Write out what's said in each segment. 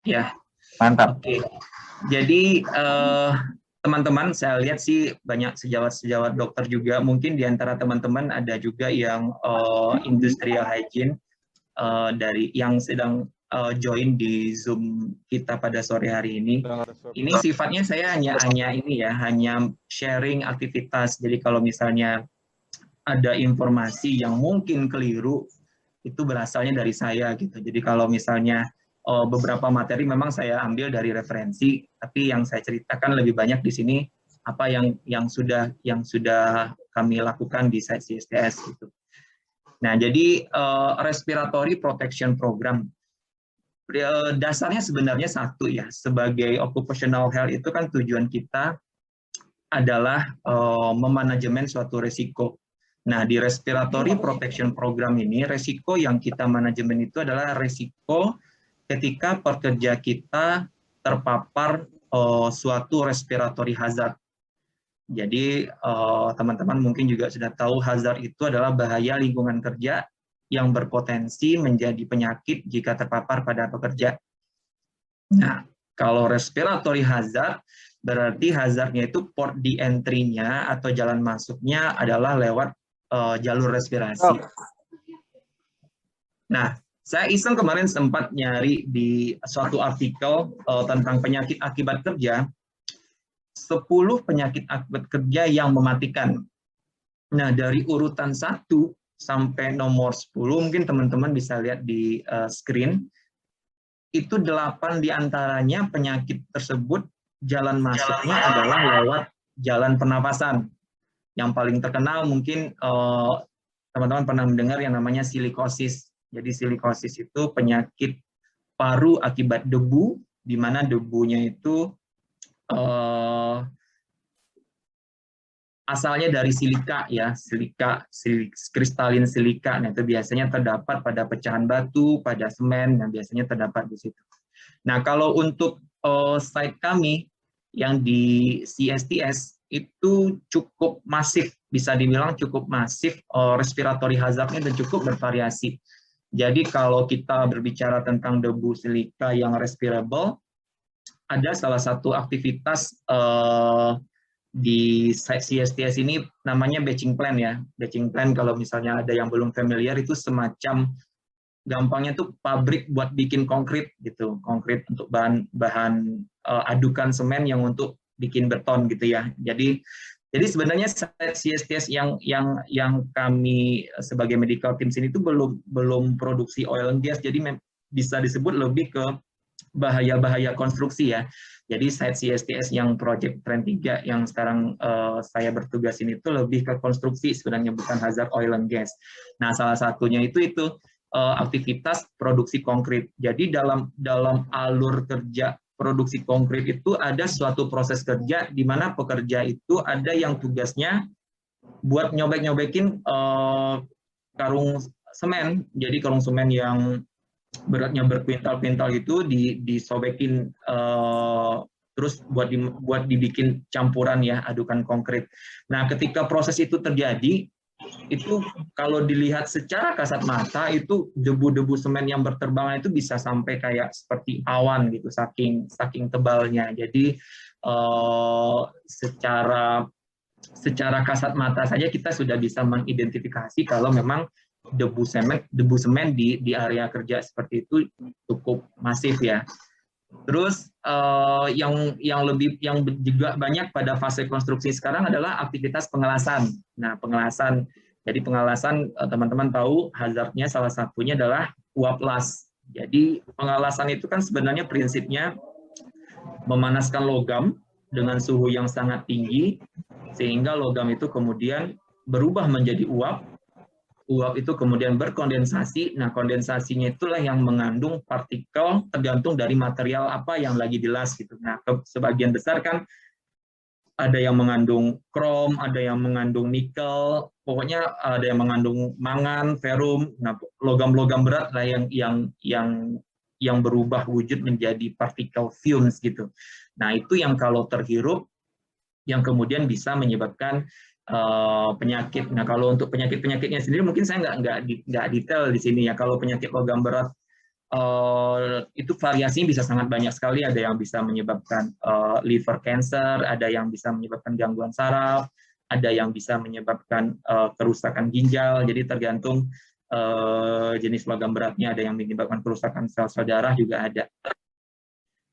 Ya, Mantap. oke. Jadi teman-teman, saya lihat sih banyak sejawat-sejawat dokter juga. Mungkin di antara teman-teman ada juga yang industrial hygiene dari yang sedang join di Zoom kita pada sore hari ini. Ini sifatnya saya hanya ini ya, hanya sharing aktivitas. Jadi kalau misalnya ada informasi yang mungkin keliru, itu berasalnya dari saya gitu. Jadi kalau misalnya beberapa materi memang saya ambil dari referensi, tapi yang saya ceritakan lebih banyak di sini apa yang sudah kami lakukan di site CSTS gitu. Nah, jadi respiratory protection program dasarnya sebenarnya satu ya. Sebagai occupational health itu kan tujuan kita adalah memanajemen suatu resiko. Nah, di respiratory protection program ini, resiko yang kita manajemen itu adalah resiko ketika pekerja kita terpapar suatu respiratory hazard. Jadi, teman-teman mungkin juga sudah tahu hazard itu adalah bahaya lingkungan kerja yang berpotensi menjadi penyakit jika terpapar pada pekerja. Nah, kalau respiratory hazard, berarti hazardnya itu port di entry-nya atau jalan masuknya adalah lewat jalur respirasi. Nah, saya iseng kemarin sempat nyari di suatu artikel tentang penyakit akibat kerja, 10 penyakit akibat kerja yang mematikan. Nah, dari urutan 1 sampai nomor 10, mungkin teman-teman bisa lihat di screen, itu 8 diantaranya penyakit tersebut jalan masuknya adalah lewat jalan pernapasan. Yang paling terkenal mungkin teman-teman pernah mendengar yang namanya silikosis. Jadi silikosis itu penyakit paru akibat debu, di mana debunya itu asalnya dari silika ya, kristalin silika. Nah, itu biasanya terdapat pada pecahan batu, pada semen, yang biasanya terdapat di situ. Nah, kalau untuk site kami yang di CSTS itu cukup masif, bisa dibilang cukup masif respiratory hazardnya dan cukup bervariasi. Jadi kalau kita berbicara tentang debu silika yang respirable, ada salah satu aktivitas di CSTS ini namanya batching plan ya. Batching plan kalau misalnya ada yang belum familiar itu semacam gampangnya tuh pabrik buat bikin konkrit gitu. Konkrit untuk bahan adukan semen yang untuk bikin beton gitu ya. Jadi sebenarnya CSTS yang kami sebagai medical team sini itu belum produksi oil and gas. Jadi bisa disebut lebih ke bahaya-bahaya konstruksi ya. Jadi site CSTS yang Project Trend 3 yang sekarang saya bertugas ini itu lebih ke konstruksi sebenarnya, bukan hazard oil and gas. Nah, salah satunya itu aktivitas produksi konkrit. Jadi dalam alur kerja produksi konkrit itu ada suatu proses kerja di mana pekerja itu ada yang tugasnya buat nyobek-nyobekin karung semen. Jadi karung semen yang beratnya berkuintal-kuintal itu disobekin terus buat dibikin campuran ya, adukan konkrit. Nah, ketika proses itu terjadi, itu kalau dilihat secara kasat mata itu debu-debu semen yang berterbangan itu bisa sampai kayak seperti awan gitu, saking tebalnya. Jadi secara kasat mata saja kita sudah bisa mengidentifikasi kalau memang debu semen di area kerja seperti itu cukup masif ya. Terus yang juga banyak pada fase konstruksi sekarang adalah aktivitas pengelasan. Nah, pengelasan, jadi pengelasan teman-teman tahu hazardnya salah satunya adalah uap las. Jadi pengelasan itu kan sebenarnya prinsipnya memanaskan logam dengan suhu yang sangat tinggi sehingga logam itu kemudian berubah menjadi uap. Uap itu kemudian berkondensasi. Nah, kondensasinya itulah yang mengandung partikel tergantung dari material apa yang lagi dilas gitu. Nah, sebagian besar kan ada yang mengandung krom, ada yang mengandung nikel, pokoknya ada yang mengandung mangan, ferum. Nah, logam-logam berat lah yang berubah wujud menjadi partikel fumes gitu. Nah, itu yang kalau terhirup yang kemudian bisa menyebabkan penyakit. Nah, kalau untuk penyakit-penyakitnya sendiri mungkin saya nggak detail di sini ya. Kalau penyakit logam berat itu variasinya bisa sangat banyak sekali. Ada yang bisa menyebabkan liver cancer, ada yang bisa menyebabkan gangguan saraf, ada yang bisa menyebabkan kerusakan ginjal. Jadi tergantung jenis logam beratnya, ada yang menyebabkan kerusakan sel-sel darah juga ada.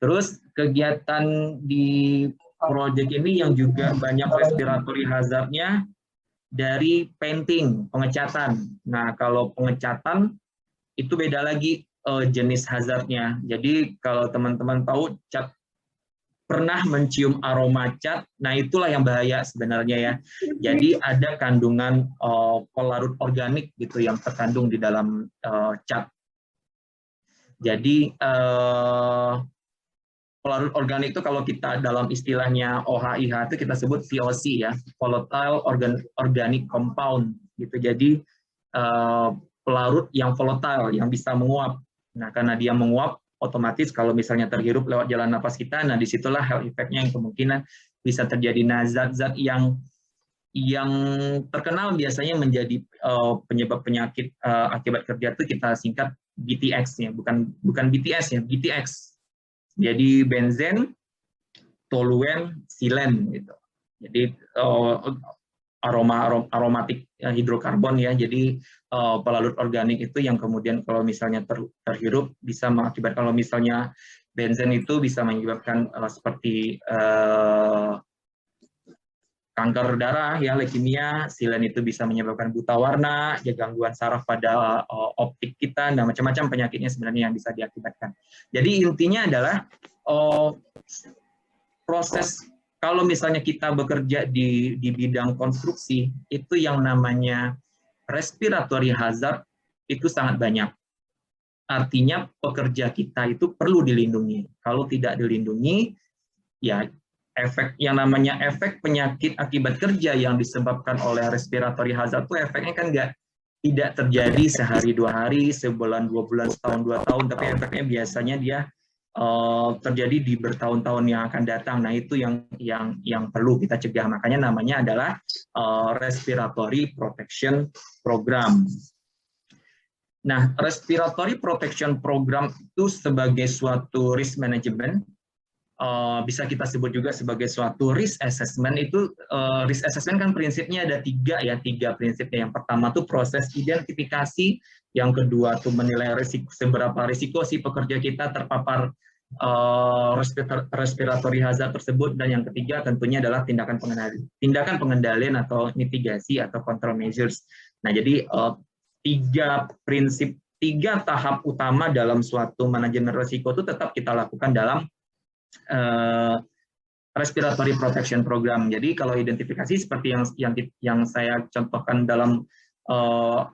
Terus kegiatan di proyek ini yang juga banyak respiratory hazard-nya dari painting, pengecatan. Nah, kalau pengecatan itu beda lagi jenis hazardnya. Jadi kalau teman-teman tahu cat, pernah mencium aroma cat, nah itulah yang bahaya sebenarnya ya. Jadi ada kandungan pelarut organik gitu yang terkandung di dalam cat. Jadi pelarut organik itu kalau kita dalam istilahnya OHIH itu kita sebut VOC ya, volatile organic compound gitu. Jadi pelarut yang volatile yang bisa menguap. Nah, karena dia menguap, otomatis kalau misalnya terhirup lewat jalan napas kita, nah disitulah health effect-nya yang kemungkinan bisa terjadi. Nah, zat-zat yang terkenal biasanya menjadi penyebab penyakit akibat kerja itu kita singkat BTX ya, bukan BTS ya, BTX. Jadi benzen, toluen, silen gitu. Jadi aromatik hidrokarbon ya. Jadi pelarut organik itu yang kemudian kalau misalnya terhirup bisa mengakibatkan, kalau misalnya benzen itu bisa menyebabkan seperti kanker darah ya, leukemia, silen itu bisa menyebabkan buta warna, ya gangguan saraf pada optik kita, dan macam-macam penyakitnya sebenarnya yang bisa diakibatkan. Jadi intinya adalah proses kalau misalnya kita bekerja di bidang konstruksi, itu yang namanya respiratory hazard itu sangat banyak. Artinya pekerja kita itu perlu dilindungi. Kalau tidak dilindungi, ya efek yang namanya efek penyakit akibat kerja yang disebabkan oleh respiratory hazard itu efeknya kan tidak terjadi sehari, 2 hari, sebulan, 2 bulan, setahun, 2 tahun, tapi efeknya biasanya dia terjadi di bertahun-tahun yang akan datang. Nah, itu yang perlu kita cegah. Makanya namanya adalah respiratory protection program. Nah, respiratory protection program itu sebagai suatu risk management, bisa kita sebut juga sebagai suatu risk assessment. Itu risk assessment kan prinsipnya ada tiga prinsipnya. Yang pertama tuh proses identifikasi, yang kedua tuh menilai risiko, seberapa risiko si pekerja kita terpapar respiratory hazard tersebut, dan yang ketiga tentunya adalah tindakan pengendalian atau mitigasi atau control measures. Nah, jadi tiga tahap utama dalam suatu manajemen risiko itu tetap kita lakukan dalam respiratory protection program. Jadi kalau identifikasi seperti yang saya contohkan dalam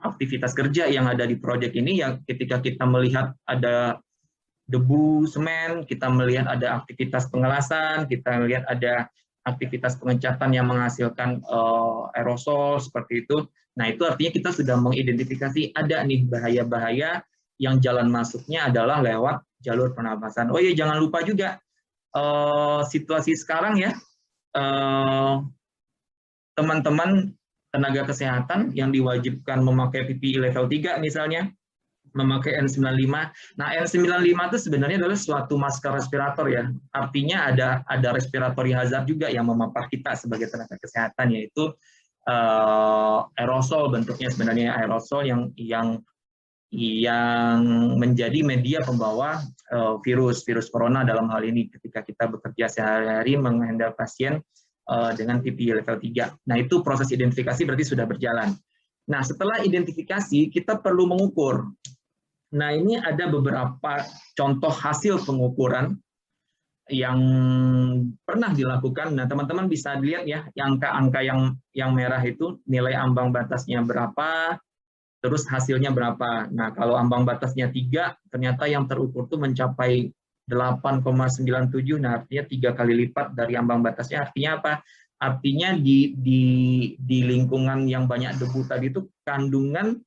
aktivitas kerja yang ada di proyek ini, yang ketika kita melihat ada debu semen, kita melihat ada aktivitas pengelasan, kita melihat ada aktivitas pengecatan yang menghasilkan aerosol seperti itu. Nah, itu artinya kita sudah mengidentifikasi ada nih bahaya-bahaya yang jalan masuknya adalah lewat jalur pernapasan. Oh iya, jangan lupa juga situasi sekarang ya, teman-teman tenaga kesehatan yang diwajibkan memakai PPE level 3 misalnya, memakai N95. Nah, N95 itu sebenarnya adalah suatu masker respirator ya. Artinya ada respiratory hazard juga yang memapar kita sebagai tenaga kesehatan, yaitu aerosol, bentuknya sebenarnya aerosol yang menjadi media pembawa virus corona dalam hal ini ketika kita bekerja sehari-hari menghandle pasien dengan PPE level 3. Nah, itu proses identifikasi berarti sudah berjalan. Nah, setelah identifikasi kita perlu mengukur. Nah, ini ada beberapa contoh hasil pengukuran yang pernah dilakukan. Nah, teman-teman bisa lihat ya, angka-angka yang merah itu nilai ambang batasnya berapa, terus hasilnya berapa. Nah, kalau ambang batasnya 3, ternyata yang terukur itu mencapai 8,97, nah artinya 3 kali lipat dari ambang batasnya. Artinya apa? Artinya di lingkungan yang banyak debu tadi itu kandungan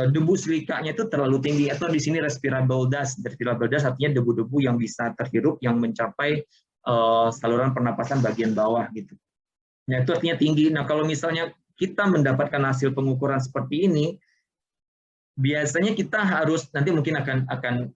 debu silikanya itu terlalu tinggi, atau di sini respirable dust. Respirable dust artinya debu-debu yang bisa terhirup yang mencapai saluran pernapasan bagian bawah gitu. Nah, itu artinya tinggi. Nah, kalau misalnya kita mendapatkan hasil pengukuran seperti ini, biasanya kita harus nanti mungkin akan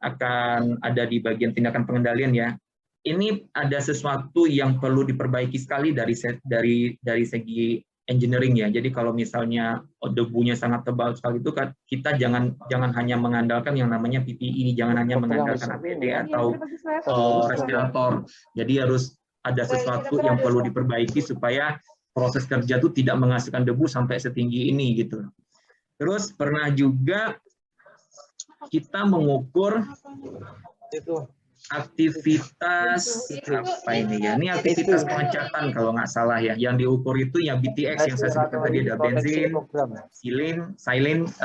ada di bagian tindakan pengendalian ya. Ini ada sesuatu yang perlu diperbaiki sekali dari segi engineering ya. Jadi kalau misalnya debunya sangat tebal sekali itu kita jangan hanya mengandalkan yang namanya PPE, jangan hanya mengandalkan APD atau respirator. Jadi harus ada sesuatu yang perlu diperbaiki supaya proses kerja itu tidak menghasilkan debu sampai setinggi ini gitu. Terus pernah juga kita mengukur aktivitas apa ini ya? Ini aktivitas pengecatan kalau nggak salah ya. Yang diukur itu yang BTX yang saya sebutkan tadi ada benzin,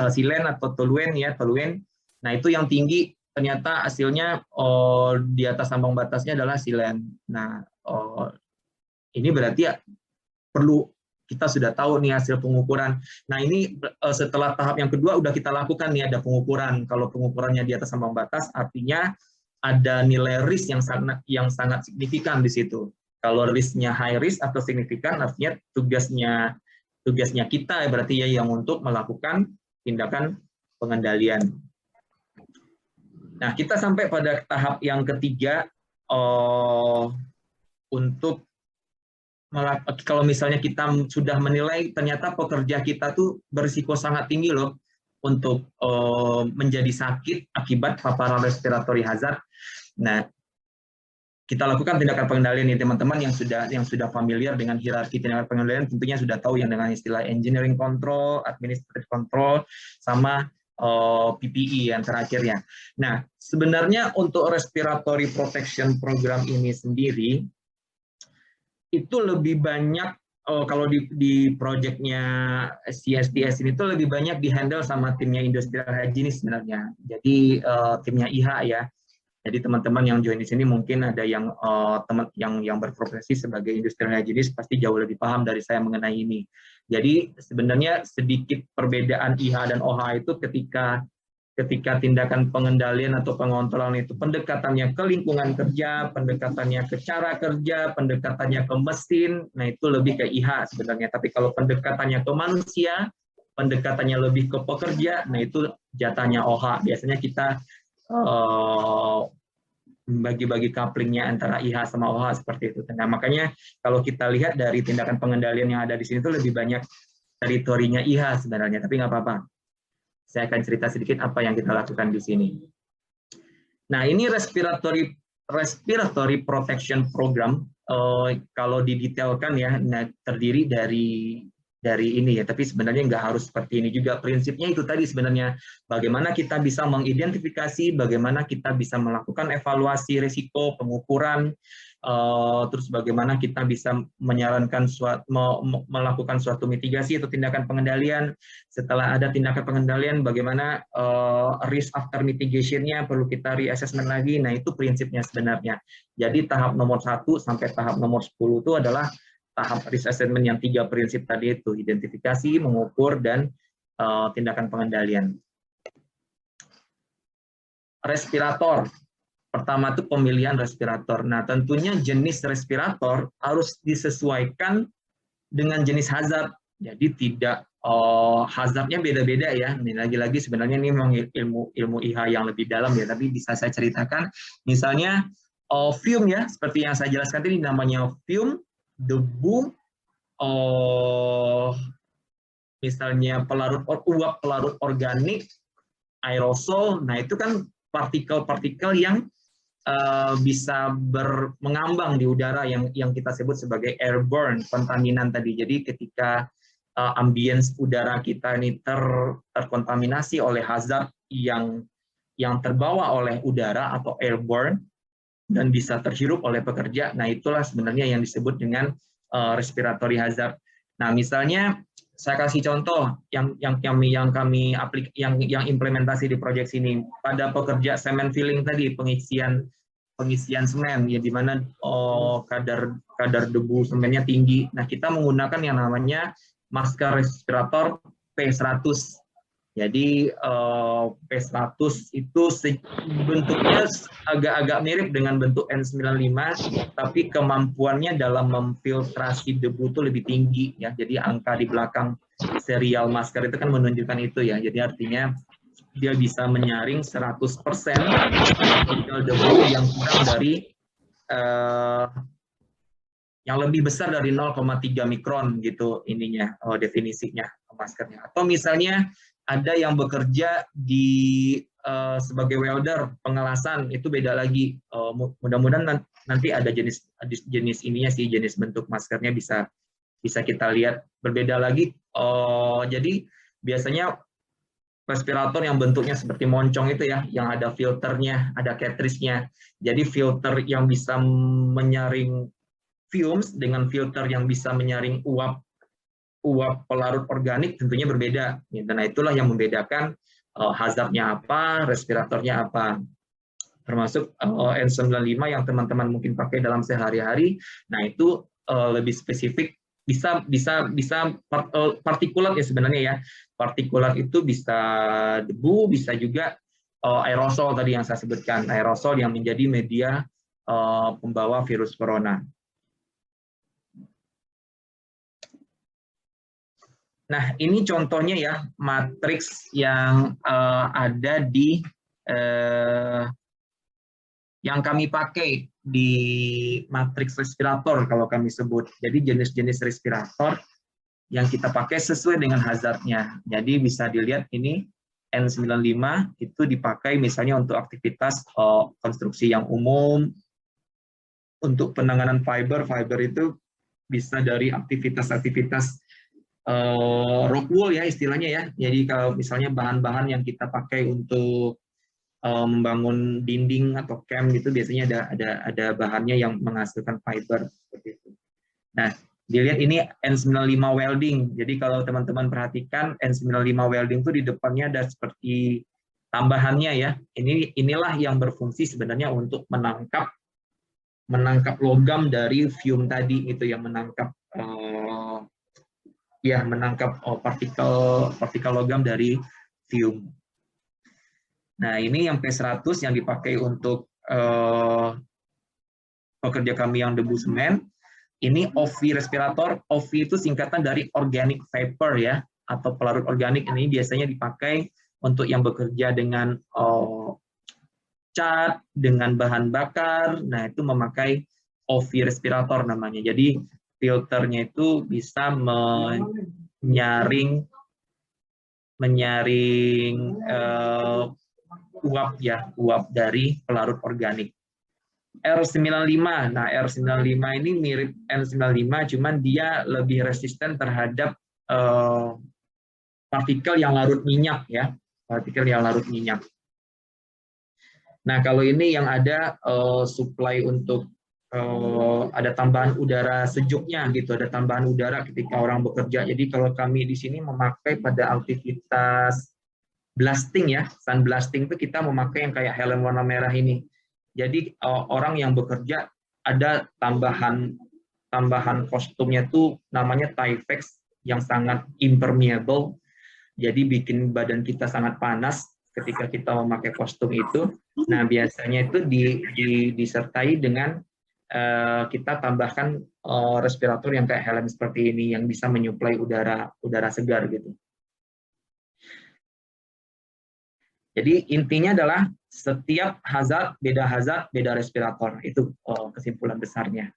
silen atau toluen ya, toluen. Nah itu yang tinggi ternyata hasilnya di atas ambang batasnya adalah silen. Nah ini berarti ya perlu kita sudah tahu nih hasil pengukuran. Nah ini setelah tahap yang kedua udah kita lakukan nih ada pengukuran. Kalau pengukurannya di atas ambang batas artinya ada nilai risk yang sangat signifikan di situ. Kalau risknya high risk atau signifikan artinya tugasnya kita berarti ya yang untuk melakukan tindakan pengendalian. Nah kita sampai pada tahap yang ketiga untuk kalau misalnya kita sudah menilai ternyata pekerja kita tuh berisiko sangat tinggi loh untuk menjadi sakit akibat paparan respiratory hazard. Nah, kita lakukan tindakan pengendalian nih teman-teman yang sudah familiar dengan hierarki tindakan pengendalian tentunya sudah tahu yang dengan istilah engineering control, administrative control, sama PPE yang terakhirnya. Nah, sebenarnya untuk respiratory protection program ini sendiri itu lebih banyak kalau di proyeknya CSDS ini tuh lebih banyak dihandle sama timnya industrial hygienist sebenarnya. Jadi timnya IH ya. Jadi teman-teman yang join di sini mungkin ada yang yang berprofesi sebagai industrial hygienist pasti jauh lebih paham dari saya mengenai ini. Jadi sebenarnya sedikit perbedaan IH dan OH itu ketika tindakan pengendalian atau pengontrolan itu pendekatannya ke lingkungan kerja, pendekatannya ke cara kerja, pendekatannya ke mesin, nah itu lebih ke IH sebenarnya. Tapi kalau pendekatannya ke manusia, pendekatannya lebih ke pekerja, nah itu jatahnya OH. Biasanya kita bagi-bagi couplingnya antara IH sama OH seperti itu. Nah makanya kalau kita lihat dari tindakan pengendalian yang ada di sini itu lebih banyak teritorinya IH sebenarnya, tapi nggak apa-apa. Saya akan cerita sedikit apa yang kita lakukan di sini. Nah, ini respiratory protection program kalau didetailkan ya, terdiri dari ini ya, tapi sebenarnya nggak harus seperti ini juga. Prinsipnya itu tadi sebenarnya bagaimana kita bisa mengidentifikasi, bagaimana kita bisa melakukan evaluasi risiko, pengukuran, terus bagaimana kita bisa menyarankan melakukan suatu mitigasi atau tindakan pengendalian. Setelah ada tindakan pengendalian, bagaimana risk after mitigation-nya perlu kita reassessment lagi. Nah, itu prinsipnya sebenarnya. Jadi tahap nomor 1 sampai tahap nomor 10 itu adalah tahap risk assessment yang 3 prinsip tadi itu, identifikasi, mengukur, dan tindakan pengendalian. Respirator. Pertama itu pemilihan respirator. Nah, tentunya jenis respirator harus disesuaikan dengan jenis hazard. Jadi tidak hazardnya beda-beda ya. Ini lagi-lagi sebenarnya ini memang ilmu IH yang lebih dalam ya, tapi bisa saya ceritakan. Misalnya fume ya, seperti yang saya jelaskan tadi namanya fume, debu, misalnya uap pelarut organik, aerosol. Nah, itu kan partikel-partikel yang bisa mengambang di udara yang kita sebut sebagai airborne kontaminan tadi. Jadi ketika ambience udara kita ini terkontaminasi oleh hazard yang terbawa oleh udara atau airborne dan bisa terhirup oleh pekerja, nah itulah sebenarnya yang disebut dengan respiratory hazard. Nah, misalnya saya kasih contoh yang implementasi di proyek sini pada pekerja cement filling tadi, pengisian semen ya, di mana kadar debu semennya tinggi. Nah, kita menggunakan yang namanya masker respirator P100. Jadi P100 itu bentuknya agak-agak mirip dengan bentuk N95, tapi kemampuannya dalam memfiltrasi debu itu lebih tinggi ya. Jadi angka di belakang serial masker itu kan menunjukkan itu ya. Jadi artinya dia bisa menyaring 100% partikel debu yang kurang dari yang lebih besar dari 0,3 mikron gitu ininya, definisinya maskernya. Atau misalnya ada yang bekerja di sebagai welder pengelasan, itu beda lagi. Mudah-mudahan nanti ada jenis ininya sih, jenis bentuk maskernya bisa kita lihat berbeda lagi. Jadi biasanya respirator yang bentuknya seperti moncong itu ya, yang ada filternya, ada cartridge-nya. Jadi filter yang bisa menyaring fumes dengan filter yang bisa menyaring uap pelarut organik tentunya berbeda. Nah, itulah yang membedakan hazardnya apa, respiratornya apa. Termasuk N95 yang teman-teman mungkin pakai dalam sehari-hari. Nah, itu lebih spesifik, bisa partikulat ya sebenarnya ya. Partikulat itu bisa debu, bisa juga aerosol tadi yang saya sebutkan, aerosol yang menjadi media pembawa virus corona. Nah, ini contohnya ya, matriks yang ada di yang kami pakai di matriks respirator kalau kami sebut. Jadi jenis-jenis respirator yang kita pakai sesuai dengan hazardnya. Jadi bisa dilihat ini N95 itu dipakai misalnya untuk aktivitas konstruksi yang umum, untuk penanganan fiber itu bisa dari aktivitas-aktivitas rock wool ya istilahnya ya. Jadi kalau misalnya bahan-bahan yang kita pakai untuk membangun dinding atau camp gitu biasanya ada bahannya yang menghasilkan fiber seperti itu. Nah, dilihat ini N95 welding. Jadi kalau teman-teman perhatikan N95 welding itu di depannya ada seperti tambahannya ya. Inilah yang berfungsi sebenarnya untuk menangkap logam dari fume tadi itu, yang menangkap partikel logam dari fume. Nah, ini yang P100 yang dipakai untuk pekerja kami yang debu semen. Ini OV respirator. OV itu singkatan dari organic vapor ya, atau pelarut organik. Ini biasanya dipakai untuk yang bekerja dengan cat, dengan bahan bakar. Nah, itu memakai OV respirator namanya. Jadi filternya itu bisa menyaring uap dari pelarut organik. R95. Nah, R95 ini mirip N95, cuman dia lebih resisten terhadap partikel yang larut minyak ya, partikel yang larut minyak. Nah, kalau ini yang ada supply untuk ada tambahan udara sejuknya gitu, ada tambahan udara ketika orang bekerja. Jadi kalau kami di sini memakai pada aktivitas blasting ya, sun blasting itu kita memakai yang kayak helm warna merah ini. Jadi orang yang bekerja ada tambahan kostumnya tuh namanya Tyvek yang sangat impermeable. Jadi bikin badan kita sangat panas ketika kita memakai kostum itu. Nah, biasanya itu disertai dengan kita tambahkan respirator yang kayak helm seperti ini yang bisa menyuplai udara segar gitu. Jadi intinya adalah setiap hazard, beda respirator. Itu kesimpulan besarnya.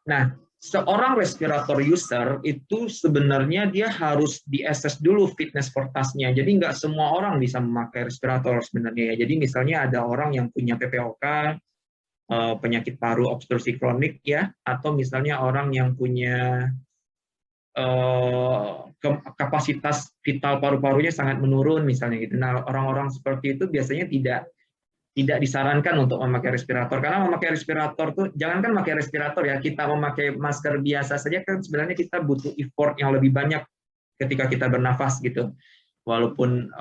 Nah, seorang respirator user itu sebenarnya dia harus di-assess dulu fitness for task-nya. Jadi nggak semua orang bisa memakai respirator sebenarnya ya. Jadi misalnya ada orang yang punya PPOK, penyakit paru obstruksi kronik ya, atau misalnya orang yang punya kapasitas vital paru-parunya sangat menurun misalnya gitu. Nah, orang-orang seperti itu biasanya tidak disarankan untuk memakai respirator, karena memakai respirator tuh jangankan memakai respirator ya, kita memakai masker biasa saja kan sebenarnya kita butuh effort yang lebih banyak ketika kita bernafas gitu. Walaupun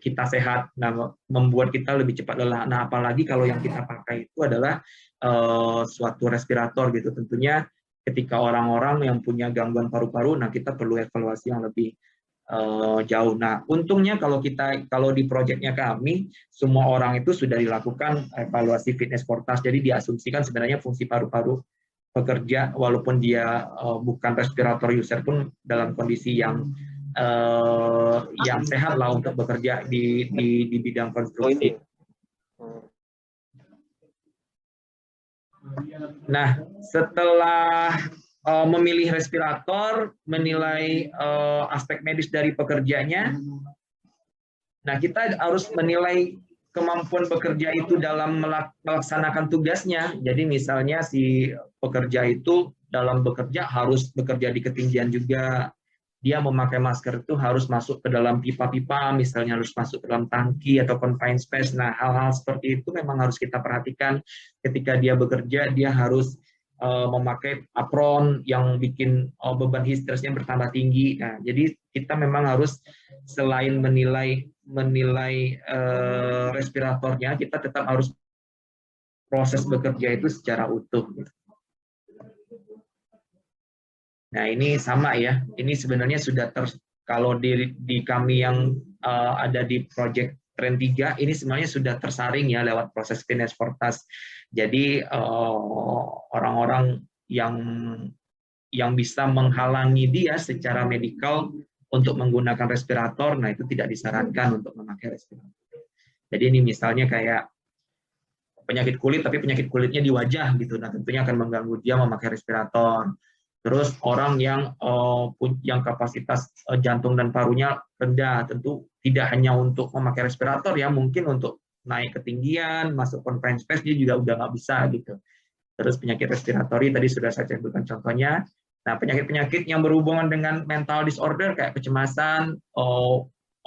kita sehat, nah, membuat kita lebih cepat lelah. Nah, apalagi kalau yang kita pakai itu adalah suatu respirator gitu. Tentunya ketika orang-orang yang punya gangguan paru-paru, nah kita perlu evaluasi yang lebih jauh. Nah, untungnya kalau di proyeknya kami, semua orang itu sudah dilakukan evaluasi fitness for task. Jadi diasumsikan sebenarnya fungsi paru-paru pekerja, walaupun dia bukan respirator user pun dalam kondisi yang yang sehat lah untuk bekerja di bidang konstruksi. Nah, setelah memilih respirator, menilai aspek medis dari pekerjanya, nah kita harus menilai kemampuan bekerja itu dalam melaksanakan tugasnya. Jadi misalnya si pekerja itu dalam bekerja harus bekerja di ketinggian juga, dia memakai masker itu harus masuk ke dalam pipa-pipa, misalnya harus masuk ke dalam tangki atau confined space. Nah, hal-hal seperti itu memang harus kita perhatikan ketika dia bekerja. Dia harus memakai apron yang bikin beban heat stress-nya bertambah tinggi. Nah, jadi kita memang harus selain menilai respiratornya, kita tetap harus proses bekerja itu secara utuh. Nah, ini sama ya. Ini sebenarnya sudah kalau di kami yang ada di project Tren 3, ini sebenarnya sudah tersaring ya lewat proses fitness for task. Jadi orang-orang yang bisa menghalangi dia secara medikal untuk menggunakan respirator, nah itu tidak disarankan untuk memakai respirator. Jadi ini misalnya kayak penyakit kulit, tapi penyakit kulitnya di wajah gitu, nah tentunya akan mengganggu dia memakai respirator. Terus orang yang kapasitas jantung dan parunya rendah, tentu tidak hanya untuk memakai respirator ya, mungkin untuk naik ketinggian, masuk confined space dia juga udah nggak bisa gitu. Terus penyakit respiratori tadi sudah saya sebutkan contohnya. Nah, penyakit-penyakit yang berhubungan dengan mental disorder kayak kecemasan,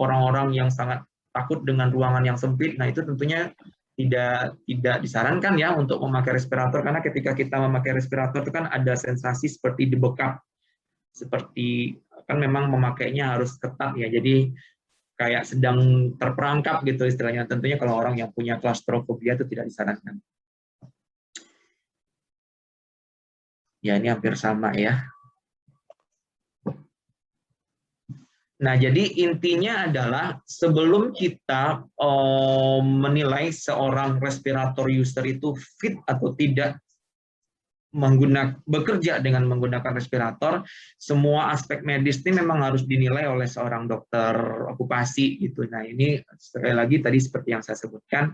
orang-orang yang sangat takut dengan ruangan yang sempit, nah itu tentunya tidak disarankan ya untuk memakai respirator, karena ketika kita memakai respirator itu kan ada sensasi seperti dibekap, seperti kan memang memakainya harus ketat ya, jadi kayak sedang terperangkap gitu istilahnya. Tentunya kalau orang yang punya klaustrofobia itu tidak disarankan. Ya, ini hampir sama ya. Nah, jadi intinya adalah sebelum kita menilai seorang respirator user itu fit atau tidak bekerja dengan menggunakan respirator, semua aspek medis ini memang harus dinilai oleh seorang dokter okupasi gitu. Nah, ini sekali lagi tadi seperti yang saya sebutkan,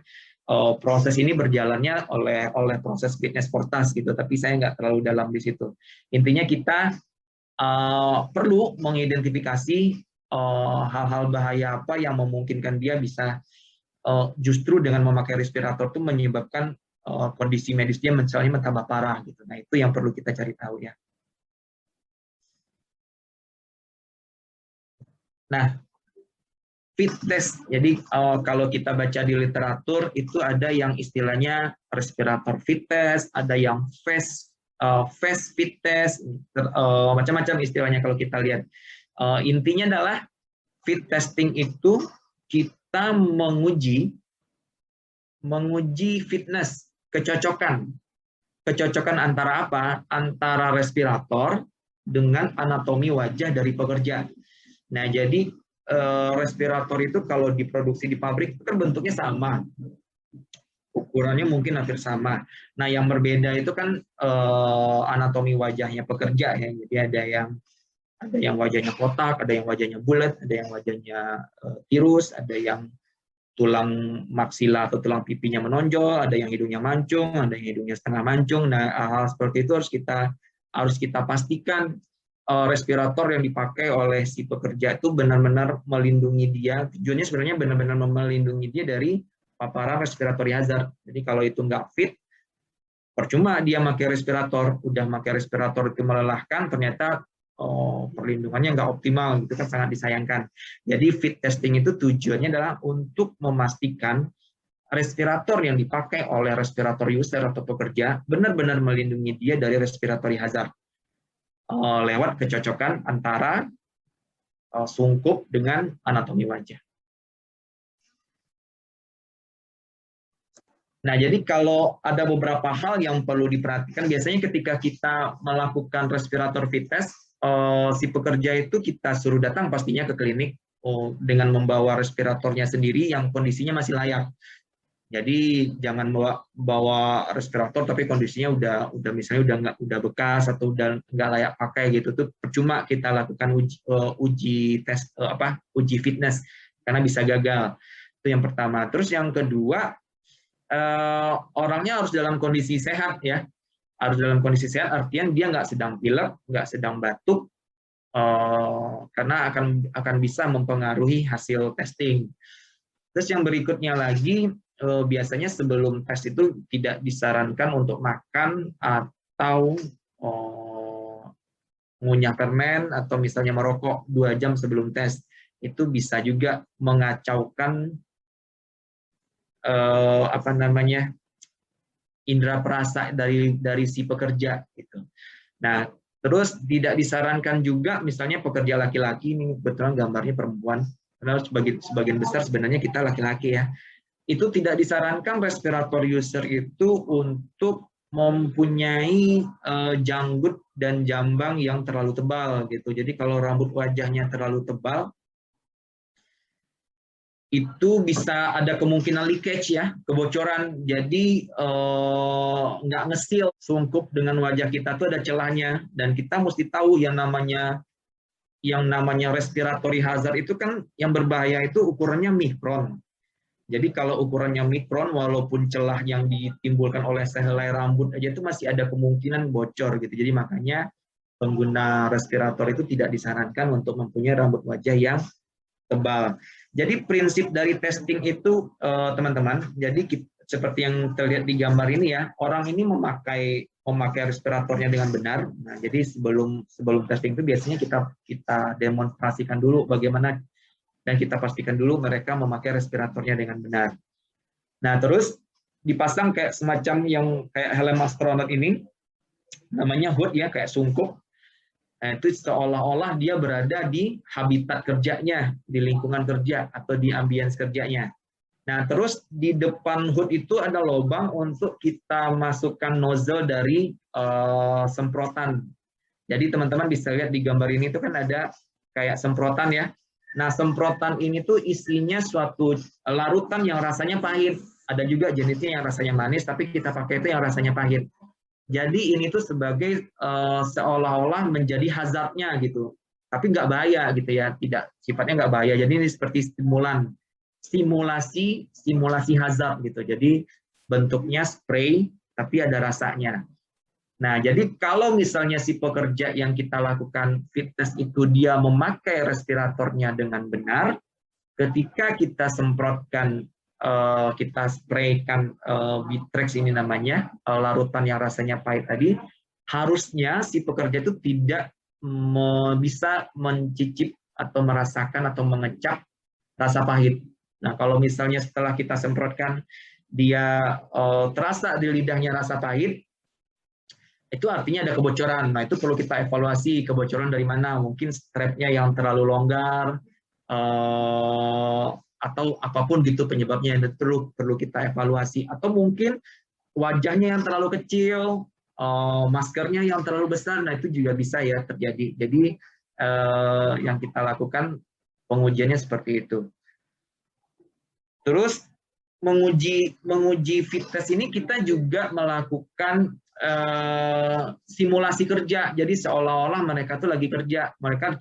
proses ini berjalannya oleh proses fitness for task gitu, tapi saya nggak terlalu dalam di situ. Intinya kita perlu mengidentifikasi hal-hal bahaya apa yang memungkinkan dia bisa justru dengan memakai respirator itu menyebabkan kondisi medis dia misalnya tambah parah gitu. Nah, itu yang perlu kita cari tahu ya. Nah, fit test. Jadi kalau kita baca di literatur itu ada yang istilahnya respirator fit test, ada yang face fit test, macam-macam istilahnya kalau kita lihat. Intinya adalah fit testing itu kita menguji fitness, kecocokan antara apa? Antara respirator dengan anatomi wajah dari pekerja. Nah, jadi respirator itu kalau diproduksi di pabrik itu kan bentuknya sama, ukurannya mungkin hampir sama. Nah, yang berbeda itu kan anatomi wajahnya pekerja ya. Jadi ada yang wajahnya kotak, ada yang wajahnya bulat, ada yang wajahnya tirus, ada yang tulang maksila atau tulang pipinya menonjol, ada yang hidungnya mancung, ada yang hidungnya setengah mancung. Nah, hal seperti itu harus kita pastikan respirator yang dipakai oleh si pekerja itu benar-benar melindungi dia. Tujuannya sebenarnya benar-benar melindungi dia dari paparan respiratory hazard. Jadi kalau itu nggak fit, percuma dia pakai respirator. Udah pakai respirator itu melelahkan, ternyata perlindungannya nggak optimal, itu kan sangat disayangkan. Jadi fit testing itu tujuannya adalah untuk memastikan respirator yang dipakai oleh respirator user atau pekerja benar-benar melindungi dia dari respiratory hazard lewat kecocokan antara sungkup dengan anatomi wajah. Nah, jadi kalau ada beberapa hal yang perlu diperhatikan, biasanya ketika kita melakukan respirator fit test, si pekerja itu kita suruh datang pastinya ke klinik dengan membawa respiratornya sendiri yang kondisinya masih layak. Jadi jangan bawa respirator tapi kondisinya udah misalnya udah bekas atau udah nggak layak pakai gitu, tuh percuma kita lakukan uji tes uji fitness karena bisa gagal. Itu yang pertama. Terus yang kedua, orangnya harus dalam kondisi sehat ya, harus dalam kondisi sehat artian dia nggak sedang pilek, nggak sedang batuk, karena akan bisa mempengaruhi hasil testing. Terus yang berikutnya lagi, biasanya sebelum tes itu tidak disarankan untuk makan atau mengunyah permen atau misalnya merokok 2 jam sebelum tes. Itu bisa juga mengacaukan indera perasa dari si pekerja gitu. Nah, terus tidak disarankan juga misalnya pekerja laki-laki, ini kebetulan gambarnya perempuan, karena sebagian besar sebenarnya kita laki-laki ya. Itu tidak disarankan respirator user itu untuk mempunyai janggut dan jambang yang terlalu tebal gitu. Jadi kalau rambut wajahnya terlalu tebal, itu bisa ada kemungkinan leakage ya, kebocoran. Jadi nggak nge-seal sungkup dengan wajah kita tuh ada celahnya, dan kita mesti tahu yang namanya respiratory hazard itu kan yang berbahaya itu ukurannya mikron. Jadi kalau ukurannya mikron, walaupun celah yang ditimbulkan oleh sehelai rambut aja itu masih ada kemungkinan bocor gitu. Jadi makanya pengguna respirator itu tidak disarankan untuk mempunyai rambut wajah yang tebal. Jadi prinsip dari testing itu teman-teman, jadi seperti yang terlihat di gambar ini ya, orang ini memakai respiratornya dengan benar. Nah, jadi sebelum testing itu biasanya kita demonstrasikan dulu bagaimana, dan kita pastikan dulu mereka memakai respiratornya dengan benar. Nah, terus dipasang kayak semacam yang kayak helm astronot ini, namanya hood ya, kayak sungkup. Nah, itu seolah-olah dia berada di habitat kerjanya, di lingkungan kerja atau di ambience kerjanya. Nah, terus di depan hood itu ada lubang untuk kita masukkan nozzle dari semprotan. Jadi teman-teman bisa lihat di gambar ini itu kan ada kayak semprotan ya. Nah, semprotan ini tuh isinya suatu larutan yang rasanya pahit. Ada juga jenisnya yang rasanya manis, tapi kita pakai itu yang rasanya pahit. Jadi ini tuh sebagai seolah-olah menjadi hazardnya gitu. Tapi nggak bahaya gitu ya, tidak, sifatnya nggak bahaya. Jadi ini seperti simulasi hazard gitu. Jadi bentuknya spray, tapi ada rasanya. Nah, jadi kalau misalnya si pekerja yang kita lakukan fitness itu dia memakai respiratornya dengan benar, ketika kita semprotkan, kita spraykan Bitrex ini namanya, larutan yang rasanya pahit tadi, harusnya si pekerja itu tidak bisa mencicip atau merasakan atau mengecap rasa pahit. Nah, kalau misalnya setelah kita semprotkan dia terasa di lidahnya rasa pahit, itu artinya ada kebocoran. Nah, itu perlu kita evaluasi kebocoran dari mana. Mungkin strapnya yang terlalu longgar, atau apapun gitu penyebabnya, yang perlu kita evaluasi. Atau mungkin wajahnya yang terlalu kecil, maskernya yang terlalu besar, nah itu juga bisa ya terjadi. Jadi yang kita lakukan pengujiannya seperti itu. Terus menguji fitness ini kita juga melakukan simulasi kerja. Jadi seolah-olah mereka tuh lagi kerja. Mereka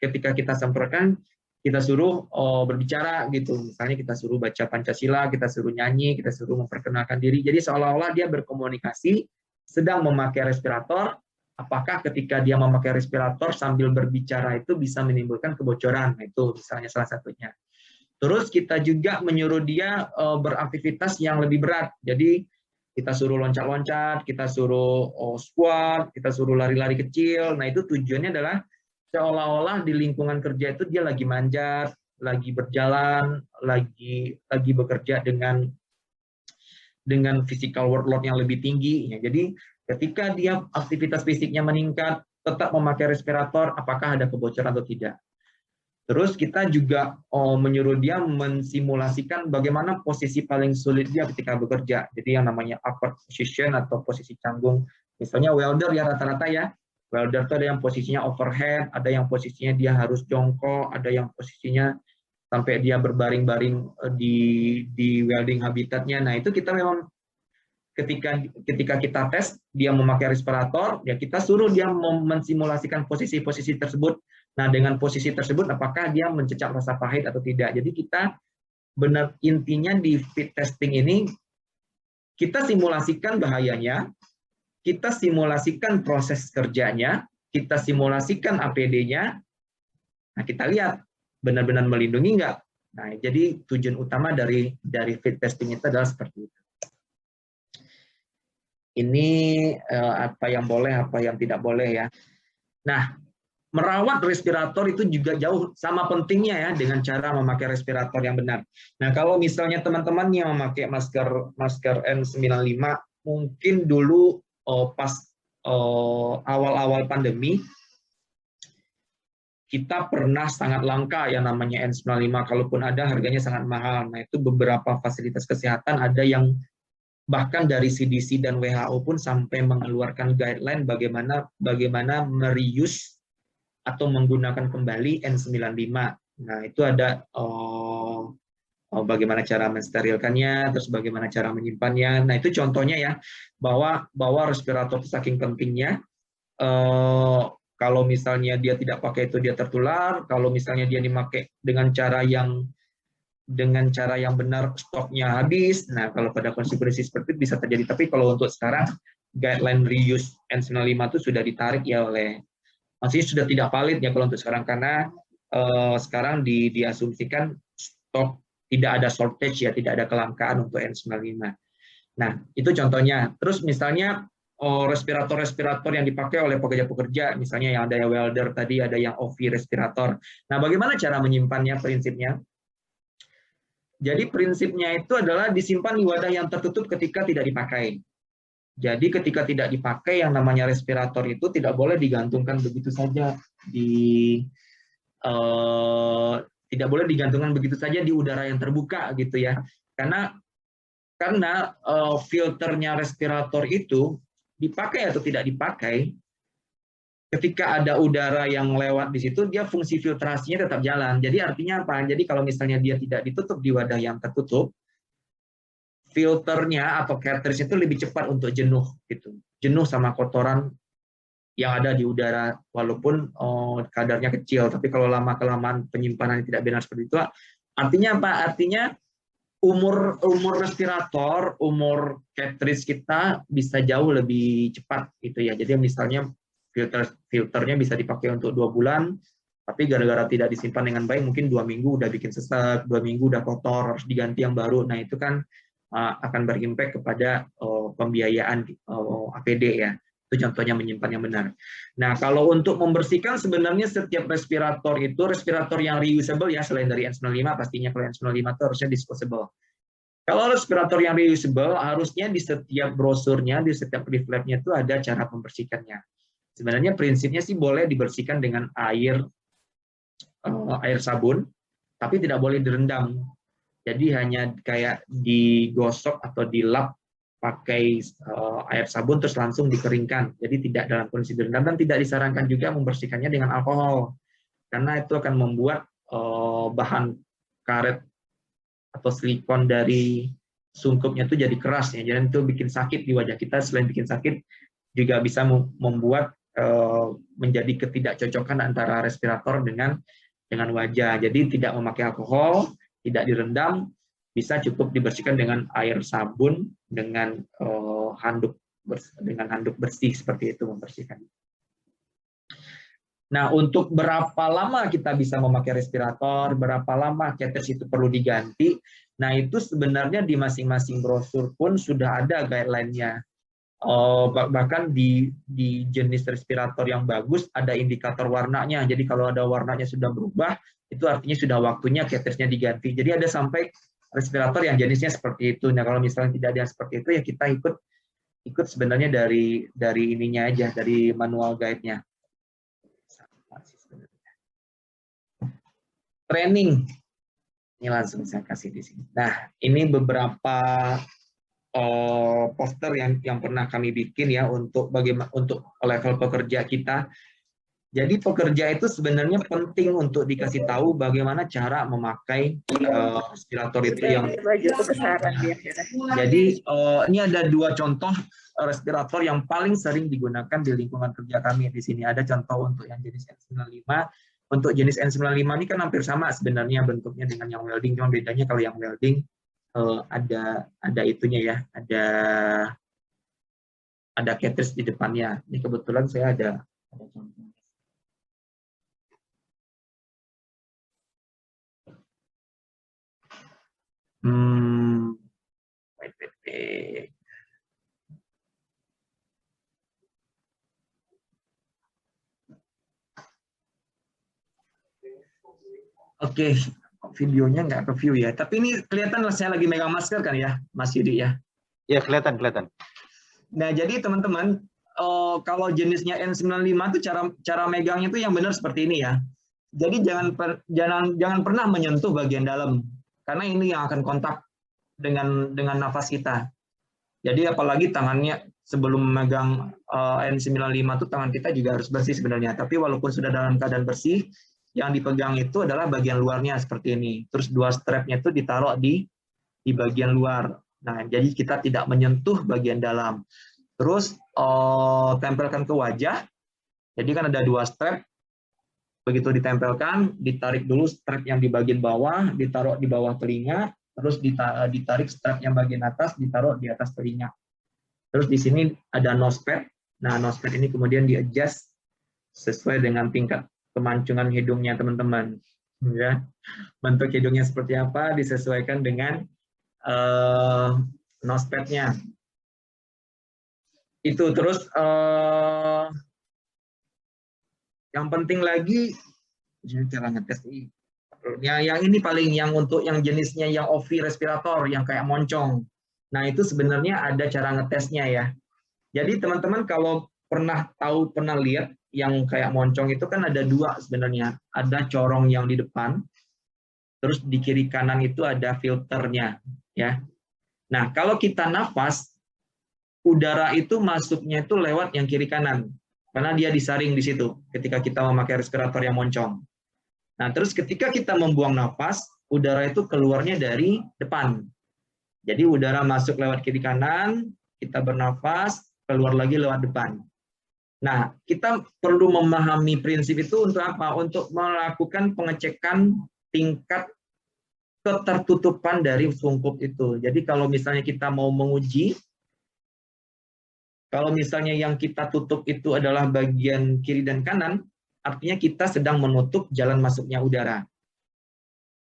ketika kita semprotkan, kita suruh berbicara gitu. Misalnya kita suruh baca Pancasila, kita suruh nyanyi, kita suruh memperkenalkan diri. Jadi seolah-olah dia berkomunikasi sedang memakai respirator. Apakah ketika dia memakai respirator sambil berbicara itu bisa menimbulkan kebocoran? Nah, itu misalnya salah satunya. Terus kita juga menyuruh dia beraktivitas yang lebih berat. Jadi kita suruh loncat-loncat, kita suruh squat, kita suruh lari-lari kecil. Nah, itu tujuannya adalah seolah-olah di lingkungan kerja itu dia lagi manjat, lagi berjalan, lagi bekerja dengan physical workload yang lebih tinggi. Jadi ketika dia aktivitas fisiknya meningkat, tetap memakai respirator, apakah ada kebocoran atau tidak. Terus kita juga menyuruh dia mensimulasikan bagaimana posisi paling sulit dia ketika bekerja. Jadi yang namanya upper position atau posisi canggung. Misalnya welder ya rata-rata ya. Welder itu ada yang posisinya overhead, ada yang posisinya dia harus jongkok, ada yang posisinya sampai dia berbaring-baring di welding habitatnya. Nah, itu kita memang ketika kita tes dia memakai respirator, ya kita suruh dia mensimulasikan posisi-posisi tersebut. Nah, dengan posisi tersebut apakah dia mencecap rasa pahit atau tidak. Jadi kita benar intinya di fit testing ini kita simulasikan bahayanya, kita simulasikan proses kerjanya, kita simulasikan APD-nya. Nah, kita lihat benar-benar melindungi nggak. Nah, jadi tujuan utama dari fit testing itu adalah seperti itu. Ini apa yang boleh, apa yang tidak boleh ya. Nah, merawat respirator itu juga jauh sama pentingnya ya dengan cara memakai respirator yang benar. Nah, kalau misalnya teman-teman yang memakai masker N95, mungkin dulu pas awal-awal pandemi, kita pernah sangat langka yang namanya N95, kalaupun ada harganya sangat mahal. Nah, itu beberapa fasilitas kesehatan ada yang bahkan dari CDC dan WHO pun sampai mengeluarkan guideline bagaimana mereuse atau menggunakan kembali N95. Nah, itu ada bagaimana cara mensterilkannya, terus bagaimana cara menyimpannya. Nah, itu contohnya ya, bahwa respirator itu saking pentingnya. Kalau misalnya dia tidak pakai itu dia tertular, kalau misalnya dia dipakai dengan cara yang benar stoknya habis. Nah, kalau pada kondisi seperti itu bisa terjadi. Tapi kalau untuk sekarang guideline reuse N95 itu sudah ditarik ya maksudnya sudah tidak valid ya kalau untuk sekarang, karena sekarang diasumsikan stok tidak ada shortage ya, tidak ada kelangkaan untuk N95. Nah, itu contohnya. Terus misalnya respirator-respirator yang dipakai oleh pekerja-pekerja, misalnya yang ada yang welder tadi, ada yang OV respirator. Nah, bagaimana cara menyimpannya prinsipnya? Jadi prinsipnya itu adalah disimpan di wadah yang tertutup ketika tidak dipakai. Jadi ketika tidak dipakai, yang namanya respirator itu tidak boleh digantungkan begitu saja tidak boleh digantungkan begitu saja di udara yang terbuka gitu ya. Karena filternya respirator itu dipakai atau tidak dipakai, ketika ada udara yang lewat di situ, dia fungsi filtrasinya tetap jalan. Jadi artinya apa? Jadi kalau misalnya dia tidak ditutup di wadah yang tertutup, filternya atau cartridge itu lebih cepat untuk jenuh gitu. Jenuh sama kotoran yang ada di udara, walaupun kadarnya kecil. Tapi kalau lama-kelamaan penyimpanan tidak benar seperti itu, artinya apa? Artinya umur respirator, umur cartridge kita bisa jauh lebih cepat gitu ya. Jadi misalnya filternya bisa dipakai untuk 2 bulan, tapi gara-gara tidak disimpan dengan baik, mungkin 2 minggu udah bikin sesek, 2 minggu udah kotor, harus diganti yang baru. Nah, itu kan akan berimpact kepada pembiayaan APD ya. Itu contohnya menyimpan yang benar. Nah, kalau untuk membersihkan, sebenarnya setiap respirator itu, respirator yang reusable ya, selain dari N95, pastinya kalau N95 itu harusnya disposable. Kalau respirator yang reusable, harusnya di setiap brosurnya, di setiap leafletnya itu ada cara membersihkannya. Sebenarnya prinsipnya sih boleh dibersihkan dengan air sabun, tapi tidak boleh direndam. Jadi hanya kayak digosok atau dilap pakai air sabun terus langsung dikeringkan. Jadi tidak dalam kondisi direndam, dan tidak disarankan juga membersihkannya dengan alkohol, karena itu akan membuat bahan karet atau silikon dari sungkupnya itu jadi keras ya. Jadi itu bikin sakit di wajah kita. Selain bikin sakit, juga bisa membuat menjadi ketidakcocokan antara respirator dengan wajah. Jadi tidak memakai alkohol, tidak direndam, bisa cukup dibersihkan dengan air sabun dengan handuk bersih seperti itu membersihkan. Nah, untuk berapa lama kita bisa memakai respirator, berapa lama cartridge itu perlu diganti, nah itu sebenarnya di masing-masing brosur pun sudah ada guideline-nya. Bahkan di jenis respirator yang bagus ada indikator warnanya. Jadi kalau ada warnanya sudah berubah, itu artinya sudah waktunya cartridge-nya diganti. Jadi ada sampai respirator yang jenisnya seperti itu. Nah, kalau misalnya tidak ada yang seperti itu, ya kita ikut sebenarnya dari ininya aja, dari manual guide-nya. Training. Ini langsung saya kasih di sini. Nah, ini beberapa poster yang pernah kami bikin ya untuk level pekerja kita. Jadi pekerja itu sebenarnya penting untuk dikasih tahu bagaimana cara memakai respirator itu yang. Jadi ini ada 2 contoh respirator yang paling sering digunakan di lingkungan kerja kami. Di sini ada contoh untuk yang jenis N95. Untuk jenis N95 ini kan hampir sama sebenarnya bentuknya dengan yang welding, cuma bedanya kalau yang welding ada itunya ya, ada cartridge di depannya. Ini kebetulan saya ada contohnya. Wait. Oke, videonya nggak ke view ya. Tapi ini kelihatan saya lagi megang masker kan ya, Mas Yudi ya? Ya, kelihatan. Nah, jadi teman-teman, kalau jenisnya N95 itu cara megangnya itu yang benar seperti ini ya. Jadi jangan pernah menyentuh bagian dalam, karena ini yang akan kontak dengan nafas kita. Jadi apalagi tangannya sebelum memegang N95 itu tangan kita juga harus bersih sebenarnya. Tapi walaupun sudah dalam keadaan bersih, yang dipegang itu adalah bagian luarnya seperti ini. Terus 2 strapnya itu ditaruh di bagian luar. Nah, jadi kita tidak menyentuh bagian dalam. Terus tempelkan ke wajah. Jadi kan ada 2 strap. Begitu ditempelkan, ditarik dulu strap yang di bagian bawah, ditaruh di bawah telinga, terus ditarik strap yang bagian atas, ditaruh di atas telinga. Terus di sini ada nosepad. Nah, nosepad ini kemudian di-adjust sesuai dengan tingkat kemancungan hidungnya teman-teman. Ya, bentuk hidungnya seperti apa disesuaikan dengan nosepadnya. Itu terus yang penting lagi cara ngetes ini. Ya, yang ini paling yang untuk yang jenisnya yang OV respirator yang kayak moncong. Nah, itu sebenarnya ada cara ngetesnya ya. Jadi teman-teman kalau pernah lihat yang kayak moncong itu kan ada 2 sebenarnya. Ada corong yang di depan, terus di kiri kanan itu ada filternya ya. Nah, kalau kita nafas, udara itu masuknya itu lewat yang kiri kanan, karena dia disaring di situ ketika kita memakai respirator yang moncong. Nah, terus ketika kita membuang nafas, udara itu keluarnya dari depan. Jadi udara masuk lewat kiri kanan, kita bernafas, keluar lagi lewat depan. Nah, kita perlu memahami prinsip itu untuk apa? Untuk melakukan pengecekan tingkat ketertutupan dari sungkup itu. Jadi kalau misalnya kita mau menguji, kalau misalnya yang kita tutup itu adalah bagian kiri dan kanan, artinya kita sedang menutup jalan masuknya udara.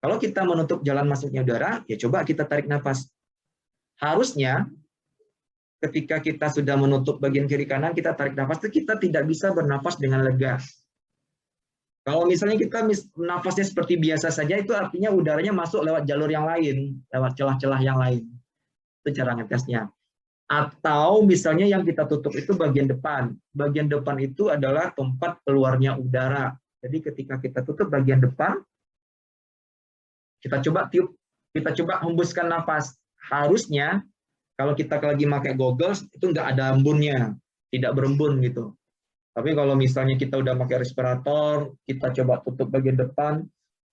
Kalau kita menutup jalan masuknya udara, ya coba kita tarik nafas. Harusnya ketika kita sudah menutup bagian kiri kanan, kita tarik nafas, itu kita tidak bisa bernafas dengan lega. Kalau misalnya kita nafasnya seperti biasa saja, itu artinya udaranya masuk lewat jalur yang lain, lewat celah-celah yang lain. Itu cara ngetesnya. Atau misalnya yang kita tutup itu bagian depan. Bagian depan itu adalah tempat keluarnya udara. Jadi ketika kita tutup bagian depan, kita coba tiup, kita coba hembuskan nafas. Harusnya kalau kita lagi pakai goggles itu nggak ada embunnya, tidak berembun gitu. Tapi kalau misalnya kita udah pakai respirator, kita coba tutup bagian depan,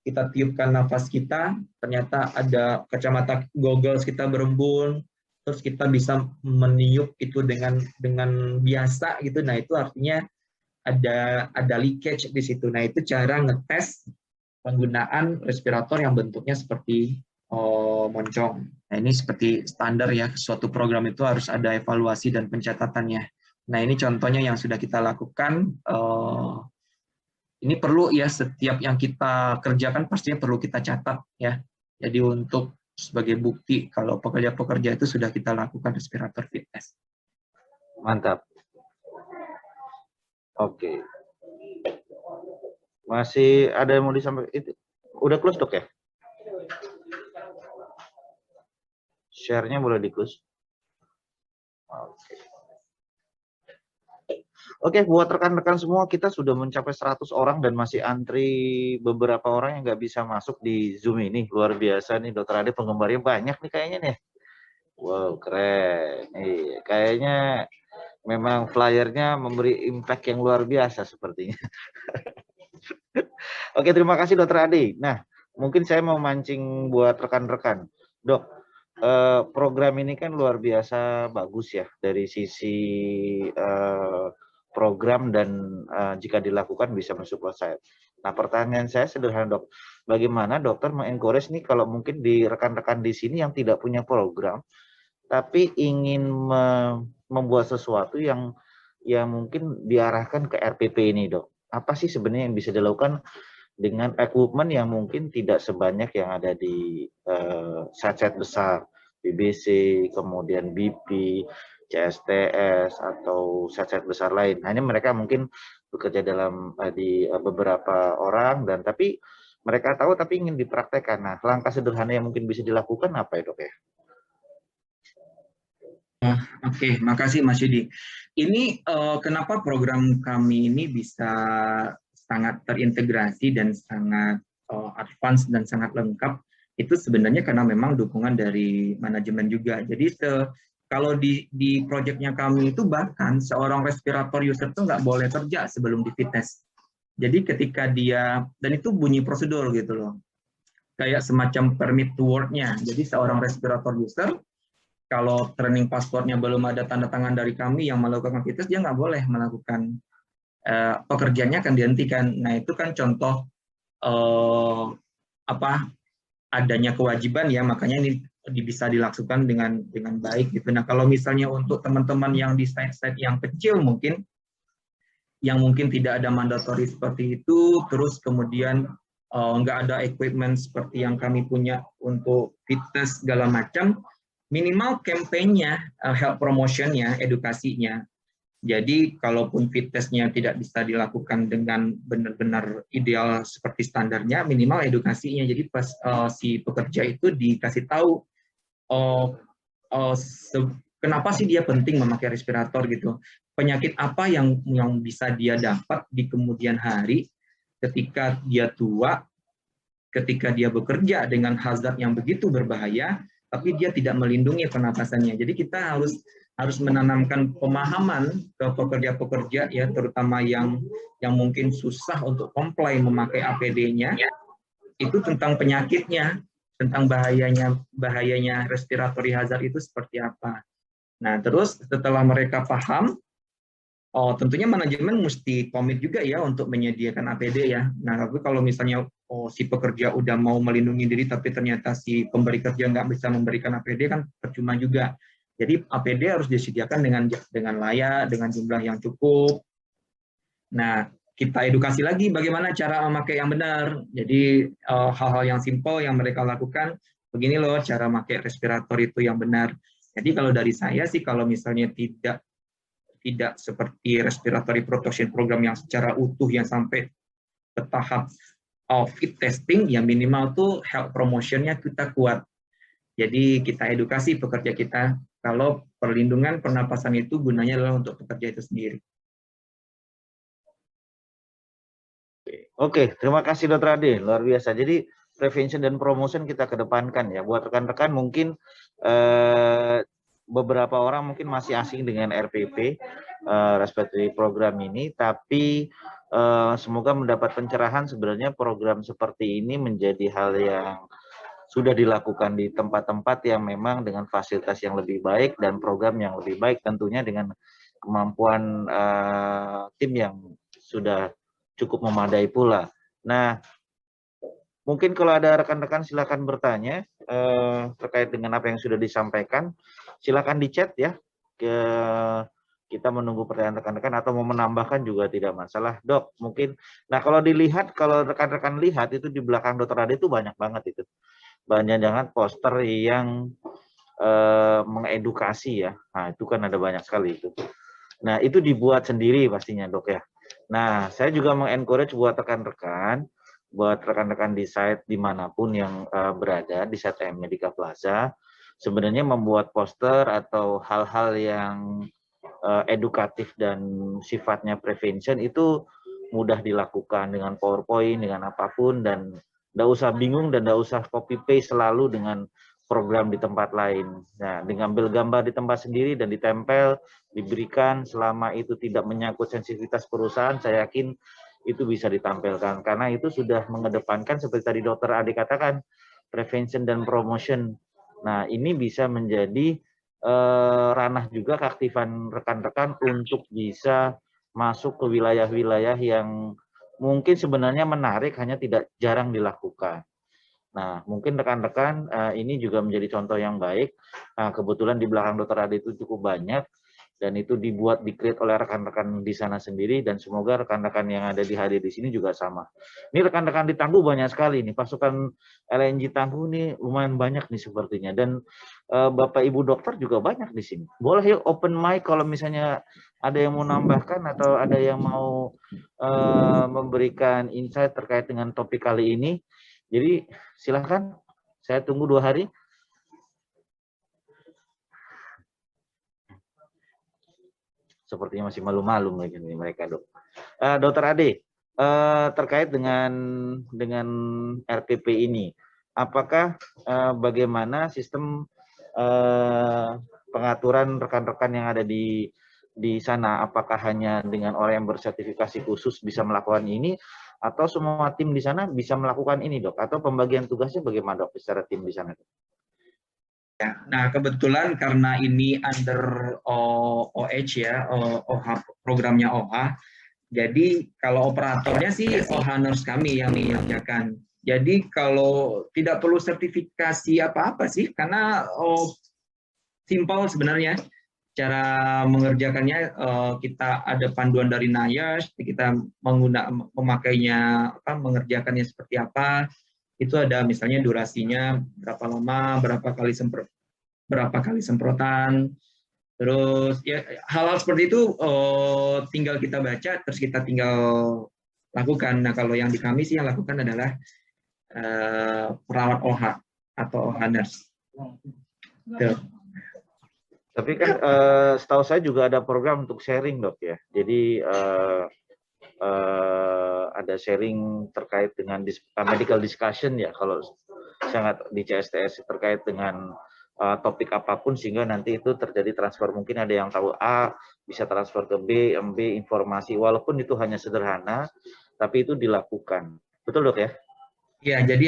kita tiupkan nafas kita, ternyata ada kacamata goggles kita berembun, terus kita bisa meniup itu dengan biasa gitu. Nah, itu artinya ada leakage di situ. Nah, itu cara ngetes penggunaan respirator yang bentuknya seperti moncong. Nah, ini seperti standar ya, suatu program itu harus ada evaluasi dan pencatatannya. Nah, ini contohnya yang sudah kita lakukan. Ini perlu ya, setiap yang kita kerjakan pastinya perlu kita catat ya. Jadi untuk sebagai bukti kalau pekerja-pekerja itu sudah kita lakukan respirator fit test. Mantap. Oke. Masih ada yang mau disampaikan? Itu udah close dok ya? Share-nya boleh di-close. Oke. Oke, buat rekan-rekan semua, kita sudah mencapai 100 orang dan masih antri beberapa orang yang nggak bisa masuk di Zoom ini. Luar biasa nih, Dokter Ade, penggemarnya banyak nih kayaknya nih. Wow, keren. Kayaknya memang flyernya memberi impact yang luar biasa sepertinya. Oke, terima kasih Dokter Ade. Nah, mungkin saya mau mancing buat rekan-rekan. Dok, program ini kan luar biasa bagus ya dari sisi program dan jika dilakukan bisa mensupport saya. Nah, pertanyaan saya sederhana Dok, bagaimana dokter mengencourage nih kalau mungkin di rekan-rekan di sini yang tidak punya program, tapi ingin membuat sesuatu yang mungkin diarahkan ke RPP ini Dok. Apa sih sebenarnya yang bisa dilakukan dengan equipment yang mungkin tidak sebanyak yang ada di set-set besar, BBC, kemudian BP, CSTS, atau set-set besar lain. Hanya mereka mungkin bekerja dalam di beberapa orang, dan tapi mereka tahu tapi ingin dipraktekkan. Nah, langkah sederhana yang mungkin bisa dilakukan apa ya Dok ya? Oke, makasih Mas Yudi. Ini kenapa program kami ini bisa sangat terintegrasi dan sangat advance dan sangat lengkap, itu sebenarnya karena memang dukungan dari manajemen juga. Jadi kalau di proyeknya kami itu bahkan seorang respirator user itu nggak boleh kerja sebelum di fit test. Jadi ketika dia, dan itu bunyi prosedur gitu loh, kayak semacam permit to work-nya. Jadi seorang respirator user, kalau training pasportnya belum ada tanda tangan dari kami yang melakukan fit test, dia nggak boleh melakukan pekerjaannya akan dihentikan. Nah itu kan contoh adanya kewajiban ya, makanya ini bisa dilakukan dengan baik gitu. Nah kalau misalnya untuk teman-teman yang di site-site yang kecil mungkin, yang mungkin tidak ada mandatory seperti itu, terus kemudian nggak ada equipment seperti yang kami punya untuk fit test segala macam, minimal campaign-nya, health promotion-nya, edukasinya. Jadi kalaupun fit test-nya tidak bisa dilakukan dengan benar-benar ideal seperti standarnya, minimal edukasinya. Jadi pas si pekerja itu dikasih tahu kenapa sih dia penting memakai respirator gitu. Penyakit apa yang bisa dia dapat di kemudian hari ketika dia tua, ketika dia bekerja dengan hazard yang begitu berbahaya, tapi dia tidak melindungi pernapasannya. Jadi kita harus menanamkan pemahaman ke pekerja-pekerja ya, terutama yang mungkin susah untuk comply memakai APD-nya, itu tentang penyakitnya, tentang bahayanya respiratory hazard itu seperti apa. Nah, terus setelah mereka paham, tentunya manajemen mesti komit juga ya untuk menyediakan APD ya. Nah, tapi kalau misalnya si pekerja udah mau melindungi diri, tapi ternyata si pemberi kerja nggak bisa memberikan APD, kan percuma juga. Jadi APD harus disediakan dengan layak, dengan jumlah yang cukup. Nah, kita edukasi lagi bagaimana cara memakai yang benar. Jadi hal-hal yang simpel yang mereka lakukan, begini loh cara memakai respirator itu yang benar. Jadi kalau dari saya sih, kalau misalnya tidak seperti respiratory protection program yang secara utuh yang sampai ke tahap fit testing, ya minimal tuh health promotion-nya kita kuat. Jadi kita edukasi pekerja kita kalau perlindungan pernapasan itu gunanya adalah untuk pekerja itu sendiri. Oke, terima kasih Dr. Ade, luar biasa. Jadi prevention dan promotion kita kedepankan ya. Buat rekan-rekan mungkin beberapa orang mungkin masih asing dengan RPP, respiratory program ini, tapi semoga mendapat pencerahan. Sebenarnya program seperti ini menjadi hal yang sudah dilakukan di tempat-tempat yang memang dengan fasilitas yang lebih baik dan program yang lebih baik, tentunya dengan kemampuan tim yang sudah cukup memadai pula. Nah, mungkin kalau ada rekan-rekan silakan bertanya terkait dengan apa yang sudah disampaikan. Silakan di chat ya. Kita menunggu pertanyaan rekan-rekan, atau mau menambahkan juga tidak masalah. Dok, mungkin. Nah, kalau dilihat, kalau rekan-rekan lihat itu di belakang Dr. Ade itu banyak banget itu. Banyak poster yang mengedukasi ya. Nah, itu kan ada banyak sekali itu. Nah, itu dibuat sendiri pastinya, Dok ya. Nah, saya juga mengencourage buat rekan-rekan di site dimanapun yang berada di site Medica Plaza, sebenarnya membuat poster atau hal-hal yang edukatif dan sifatnya prevention itu mudah dilakukan dengan PowerPoint, dengan apapun, dan nggak usah bingung dan nggak usah copy paste selalu dengan program di tempat lain. Nah, dengan ambil gambar di tempat sendiri dan ditempel, diberikan selama itu tidak menyangkut sensitivitas perusahaan, saya yakin itu bisa ditampilkan. Karena itu sudah mengedepankan seperti tadi Dokter Ade katakan, prevention dan promotion. Nah, ini bisa menjadi ranah juga keaktifan rekan-rekan untuk bisa masuk ke wilayah-wilayah yang mungkin sebenarnya menarik, hanya tidak jarang dilakukan. Nah, mungkin rekan-rekan ini juga menjadi contoh yang baik. Nah, kebetulan di belakang Dokter Ade itu cukup banyak, dan itu di-create oleh rekan-rekan di sana sendiri, dan semoga rekan-rekan yang ada hadir di sini juga sama. Ini rekan-rekan di Tangguh banyak sekali nih, pasukan LNG Tangguh nih lumayan banyak nih sepertinya, dan Bapak Ibu dokter juga banyak di sini. Boleh yuk open mic kalau misalnya ada yang mau nambahkan atau ada yang mau memberikan insight terkait dengan topik kali ini. Jadi silahkan, saya tunggu 2 hari. Sepertinya masih malu-malu lagi nih mereka, Dok. Dokter Ade, terkait dengan RPP ini, apakah bagaimana sistem pengaturan rekan-rekan yang ada di sana? Apakah hanya dengan orang yang bersertifikasi khusus bisa melakukan ini, atau semua tim di sana bisa melakukan ini, Dok? Atau pembagian tugasnya bagaimana, Dok, secara tim di sana, Dok? Ya, nah kebetulan karena ini under OH ya, OH, programnya OH, jadi kalau operatornya sih OH nurse kami yang mengerjakan. Jadi kalau tidak perlu sertifikasi apa-apa sih, karena simpel sebenarnya. Cara mengerjakannya, kita ada panduan dari NIOSH, kita memakainya, mengerjakannya seperti apa. Itu ada misalnya durasinya berapa lama, berapa kali semprotan, terus ya hal-hal seperti itu tinggal kita baca, terus kita tinggal lakukan. Nah kalau yang di kami sih yang lakukan adalah perawat OH atau OH nurse. Tapi kan setahu saya juga ada program untuk sharing, Dok, ya. Jadi ada sharing terkait dengan medical discussion ya, kalau sangat di CSTS terkait dengan topik apapun, sehingga nanti itu terjadi transfer. Mungkin ada yang tahu A, bisa transfer ke B, MB, informasi, walaupun itu hanya sederhana, tapi itu dilakukan. Betul, Dok, ya? Ya, jadi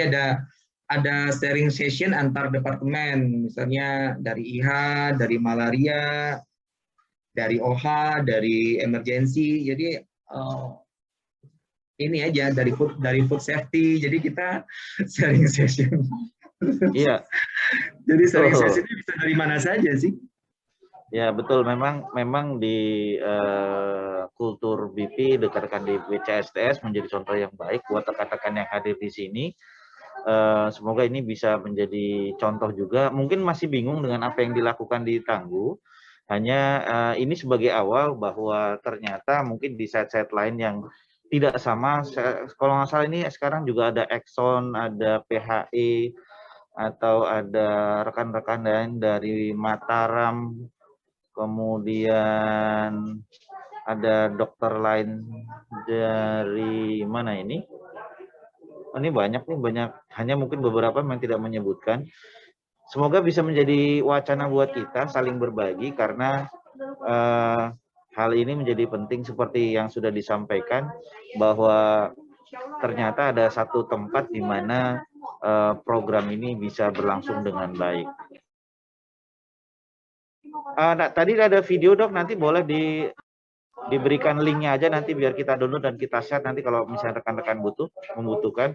ada sharing session antar departemen, misalnya dari IH, dari malaria, dari OH, dari emergency. Jadi ini aja dari food safety. Jadi kita sharing session. Iya. Jadi sharing session bisa dari mana saja sih? Ya betul, memang di kultur BP, rekan-rekan di CSTS menjadi contoh yang baik buat rekan-rekan yang hadir di sini. Semoga ini bisa menjadi contoh juga. Mungkin masih bingung dengan apa yang dilakukan di Tangguh. Hanya ini sebagai awal bahwa ternyata mungkin di site-site lain yang tidak sama. Kalau nggak salah ini sekarang juga ada Exxon, ada PHE, atau ada rekan-rekan lain dari Mataram, kemudian ada dokter lain dari mana ini? Ini banyak, hanya mungkin beberapa yang tidak menyebutkan. Semoga bisa menjadi wacana buat kita saling berbagi, karena hal ini menjadi penting seperti yang sudah disampaikan, bahwa ternyata ada satu tempat di mana program ini bisa berlangsung dengan baik. Nah, tadi ada video, Dok, nanti boleh diberikan linknya aja nanti biar kita download dan kita share nanti kalau misalnya rekan-rekan membutuhkan.